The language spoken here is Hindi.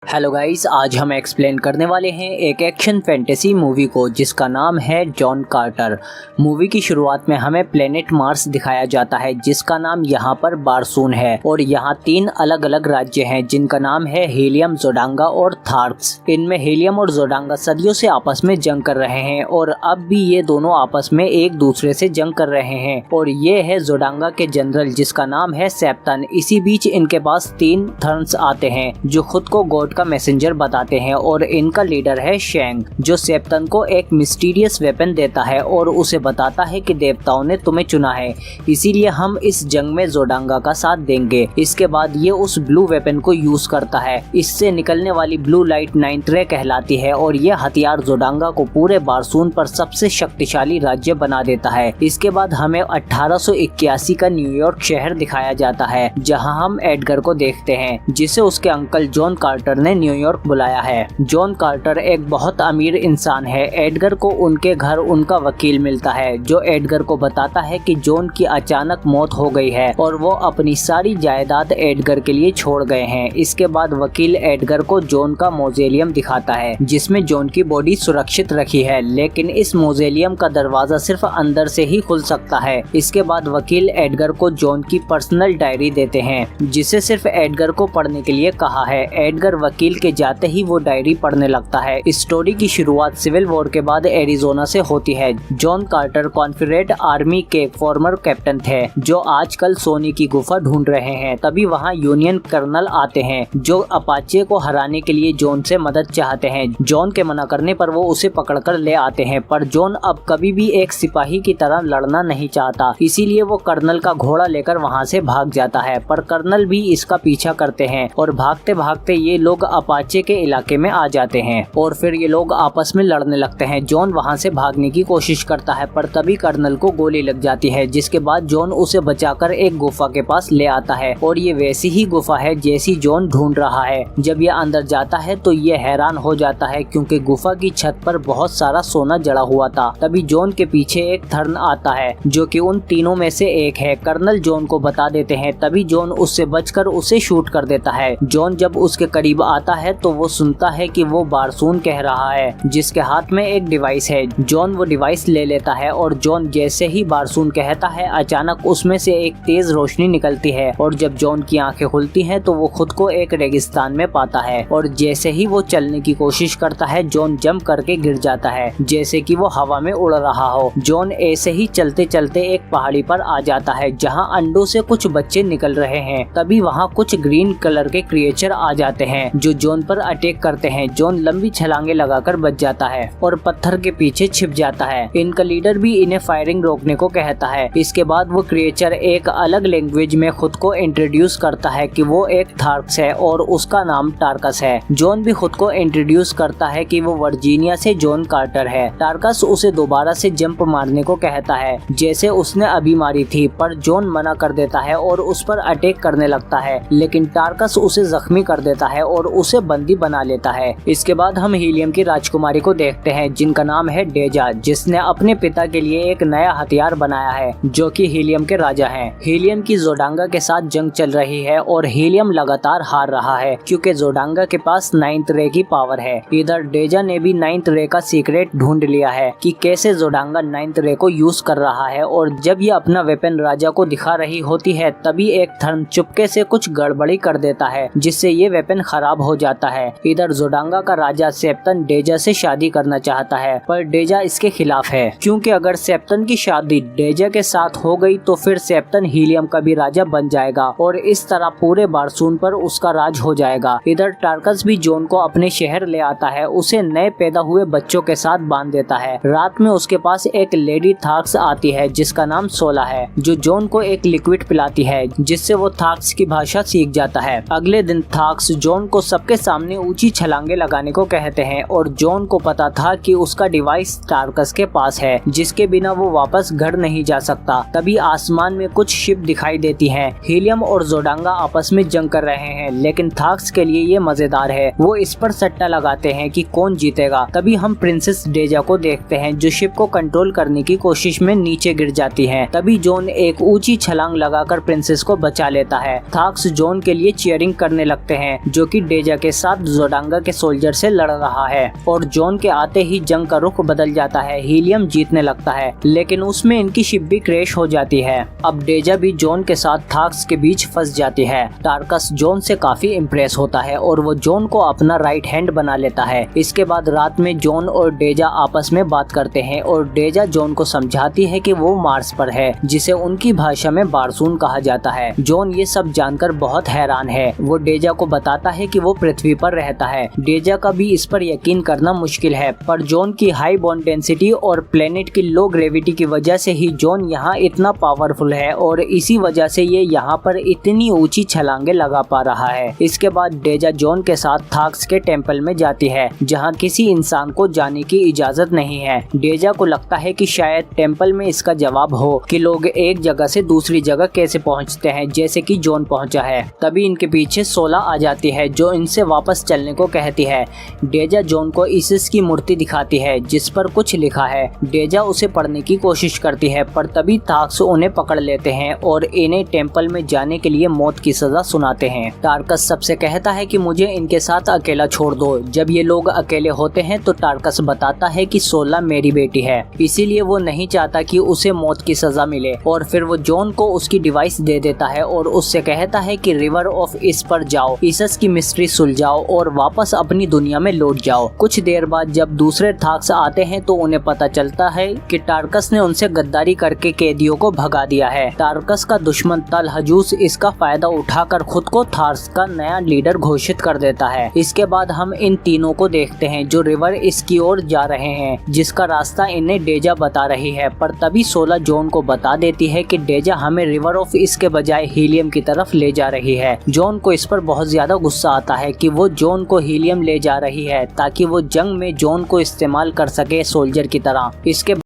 हेलो गाइस, आज हम एक्सप्लेन करने वाले हैं एक एक्शन फैंटेसी मूवी को जिसका नाम है जॉन कार्टर। मूवी की शुरुआत में हमें प्लेनेट मार्स दिखाया जाता है जिसका नाम यहाँ पर बारसून है और यहाँ 3 अलग अलग राज्य हैं जिनका नाम है हीलियम, जोडांगा और थार्क्स। इनमें हीलियम और जोडांगा सदियों से आपस में जंग कर रहे हैं और अब भी ये दोनों आपस में एक दूसरे से जंग कर रहे हैं और ये है जोडांगा के जनरल जिसका नाम है सेप्तन। इसी बीच इनके पास 3 थर्न्स आते हैं जो खुद को गॉड का मैसेंजर बताते हैं और इनका लीडर है शेंग जो सेप्तन को एक मिस्टीरियस वेपन देता है और उसे बताता है कि देवताओं ने तुम्हें चुना है, इसीलिए हम इस जंग में जोडांगा का साथ देंगे। इसके बाद ये उस ब्लू वेपन को यूज करता है। इससे निकलने वाली ब्लू लाइट 9th रे कहलाती है और ये हथियार जोडांगा को पूरे बारसून पर सबसे शक्तिशाली राज्य बना देता है। इसके बाद हमें 1881 का न्यूयॉर्क शहर दिखाया जाता है जहाँ हम एडगर को देखते हैं जिसे उसके अंकल जॉन कार्टर ने न्यूयॉर्क बुलाया है। जॉन कार्टर एक बहुत अमीर इंसान है। एडगर को उनके घर उनका वकील मिलता है जो एडगर को बताता है कि जॉन की अचानक मौत हो गई है और वो अपनी सारी जायदाद एडगर के लिए छोड़ गए हैं। इसके बाद वकील एडगर को जॉन का मौजेलियम दिखाता है जिसमें जॉन की बॉडी सुरक्षित रखी है, लेकिन इस मौजेलियम का दरवाजा सिर्फ अंदर से ही खुल सकता है। इसके बाद वकील एडगर को जॉन की पर्सनल डायरी देते हैं जिसे सिर्फ एडगर को पढ़ने के लिए कहा है। एडगर वकील के जाते ही वो डायरी पढ़ने लगता है। इस स्टोरी की शुरुआत सिविल वॉर के बाद एरिजोना से होती है। जॉन कार्टर कॉन्फेडरेट आर्मी के फॉर्मर कैप्टन थे जो आजकल सोने की गुफा ढूंढ रहे हैं। तभी वहाँ यूनियन कर्नल आते हैं जो अपाचे को हराने के लिए जॉन से मदद चाहते हैं। जॉन के मना करने पर वो उसे पकड़कर ले आते हैं, पर जॉन अब कभी भी एक सिपाही की तरह लड़ना नहीं चाहता, इसीलिए वो कर्नल का घोड़ा लेकर वहाँ से भाग जाता है। पर कर्नल भी इसका पीछा करते हैं और भागते भागते ये लोग अपाचे के इलाके में आ जाते हैं और फिर ये लोग आपस में लड़ने लगते हैं। जॉन वहाँ से भागने की कोशिश करता है पर तभी कर्नल को गोली लग जाती है, जिसके बाद जॉन उसे बचाकर एक गुफा के पास ले आता है और ये वैसी ही गुफा है जैसी जॉन ढूंढ रहा है। जब ये अंदर जाता है तो ये हैरान हो जाता है क्योंकि गुफा की छत पर बहुत सारा सोना जड़ा हुआ था। तभी जॉन के पीछे एक थर्न आता है जो कि उन तीनों में से एक है। कर्नल जॉन को बता देते हैं, तभी जॉन उससे बचकर उसे शूट कर देता है। जॉन जब उसके करीब आता है तो वो सुनता है कि वो बारसून कह रहा है जिसके हाथ में एक डिवाइस है। जॉन वो डिवाइस ले लेता है और जॉन जैसे ही बारसून कहता है अचानक उसमें से एक तेज रोशनी निकलती है और जब जॉन की आंखें खुलती हैं तो वो खुद को एक रेगिस्तान में पाता है और जैसे ही वो चलने की कोशिश करता है जॉन जंप करके गिर जाता है जैसे कि वो हवा में उड़ रहा हो। जॉन ऐसे ही चलते चलते एक पहाड़ी पर आ जाता है जहाँ अंडों से कुछ बच्चे निकल रहे हैं। तभी वहाँ कुछ ग्रीन कलर के क्रिएचर आ जाते हैं जो जॉन पर अटैक करते हैं। जॉन लंबी छलांगे लगाकर बच जाता है और पत्थर के पीछे छिप जाता है। इनका लीडर भी इन्हें फायरिंग रोकने को कहता है। इसके बाद वो क्रिएचर एक अलग लैंग्वेज में खुद को इंट्रोड्यूस करता है कि वो एक थार्क्स है और उसका नाम टार्कस है। जॉन भी खुद को इंट्रोड्यूस करता है कि वो वर्जीनिया से जॉन कार्टर है। टार्कस उसे दोबारा से जंप मारने को कहता है जैसे उसने अभी मारी थी, पर जॉन मना कर देता है और उस पर अटैक करने लगता है, लेकिन टार्कस उसे जख्मी कर देता है और उसे बंदी बना लेता है। इसके बाद हम हीलियम की राजकुमारी को देखते हैं जिनका नाम है डेजा, जिसने अपने पिता के लिए एक नया हथियार बनाया है जो कि हीलियम के राजा हैं। हीलियम की जोडांगा के साथ जंग चल रही है और हीलियम लगातार हार रहा है क्योंकि जोडांगा के पास 9th रे की पावर है। इधर डेजा ने भी 9th रे का सीक्रेट ढूंढ लिया है कि कैसे जोडांगा 9th रे को यूज कर रहा है और जब ये अपना वेपन राजा को दिखा रही होती है तभी एक थर्न चुपके से कुछ गड़बड़ी कर देता है जिससे ये वेपन खराब हो जाता है। इधर जोडांगा का राजा सेप्तन डेजा से शादी करना चाहता है पर डेजा इसके खिलाफ है क्योंकि अगर सेप्तन की शादी डेजा के साथ हो गई तो फिर सेप्तन हीलियम का भी राजा बन जाएगा और इस तरह पूरे बारसून पर उसका राज हो जाएगा। इधर टार्कस भी जॉन को अपने शहर ले आता है, उसे नए पैदा हुए बच्चों के साथ बांध देता है। रात में उसके पास एक लेडी थार्क्स आती है जिसका नाम सोला है जो जॉन को एक लिक्विड पिलाती है जिससे वो थार्क्स की भाषा सीख जाता है। अगले दिन थार्क्स जॉन को सबके सामने ऊंची छलांगे लगाने को कहते हैं और जॉन को पता था कि उसका डिवाइस टार्कस के पास है जिसके बिना वो वापस घर नहीं जा सकता। तभी आसमान में कुछ शिप दिखाई देती हैं। हीलियम और जोडांगा आपस में जंग कर रहे हैं लेकिन थार्क्स के लिए ये मजेदार है। वो इस पर सट्टा लगाते हैं कि कौन जीतेगा। तभी हम प्रिंसेस डेजा को देखते हैं जो शिप को कंट्रोल करने की कोशिश में नीचे गिर जाती है। तभी जॉन एक ऊंची छलांग लगाकर प्रिंसेस को बचा लेता है। थार्क्स जॉन के लिए चीयरिंग करने लगते हैं जो कि डेजा के साथ जोडांगा के सोल्जर से लड़ रहा है और जॉन के आते ही जंग का रुख बदल जाता है। हीलियम जीतने लगता है, लेकिन उसमें इनकी शिप भी क्रैश हो जाती है। अब डेजा भी जॉन के साथ थाक्स के बीच फंस जाती है। टार्कस जॉन से काफी इम्प्रेस होता है और वो जॉन को अपना राइट हैंड बना लेता है। इसके बाद रात में जॉन और डेजा आपस में बात करते हैं और डेजा जॉन को समझाती है कि वो मार्स पर है, जिसे उनकी भाषा में बारसून कहा जाता है। जॉन ये सब जानकर बहुत हैरान है। वो डेजा को बताता है कि वो पृथ्वी पर रहता है। डेजा का भी इस पर यकीन करना मुश्किल है, पर जॉन की हाई बॉन्ड डेंसिटी और प्लेनेट की लो ग्रेविटी की वजह से ही जॉन यहाँ इतना पावरफुल है और इसी वजह से ये यहाँ पर इतनी ऊंची छलांगे लगा पा रहा है। इसके बाद डेजा जॉन के साथ थाक्स के टेम्पल में जाती है, जहाँ किसी इंसान को जाने की इजाजत नहीं है। डेजा को लगता है कि शायद टेम्पल में इसका जवाब हो कि लोग एक जगह से दूसरी जगह कैसे पहुँचते हैं, जैसे कि जॉन पहुँचा है। तभी इनके पीछे सोला आ जाती है, जो इनसे वापस चलने को कहती है। डेजा जॉन को इसिस की मूर्ति दिखाती है, जिस पर कुछ लिखा है। डेजा उसे पढ़ने की कोशिश करती है, पर तभी थाक्स उन्हें पकड़ लेते हैं और इन्हें टेम्पल में जाने के लिए मौत की सजा सुनाते हैं। टार्कस सबसे कहता है कि मुझे इनके साथ अकेला छोड़ दो। जब ये लोग अकेले होते हैं तो टार्कस बताता है कि सोला मेरी बेटी है, इसीलिए वो नहीं चाहता कि उसे मौत की सजा मिले। और फिर वो जॉन को उसकी डिवाइस दे देता है और उससे कहता है कि रिवर ऑफ इस पर जाओ, इसिस की मिस्ट्री सुलझाओ और वापस अपनी दुनिया में लौट जाओ। कुछ देर बाद जब दूसरे थाक्स आते हैं तो उन्हें पता चलता है कि टार्कस ने उनसे गद्दारी करके कैदियों को भगा दिया है। टार्कस का दुश्मन तलहजूस इसका फायदा उठाकर खुद को थार्स का नया लीडर घोषित कर देता है। इसके बाद हम इन तीनों को देखते हैं जो रिवर इसकी ओर जा रहे हैं, जिसका रास्ता इन्हें डेजा बता रही है। पर तभी सोला जॉन को बता देती है कि डेजा हमें रिवर ऑफ इसके बजाय हीलियम की तरफ ले जा रही है। जॉन को इस पर बहुत ज्यादा गुस्सा आता है कि वो जॉन को हीलियम ले जा रही है ताकि वो जंग में जॉन को इस्तेमाल कर सके सोल्जर की तरह। इसके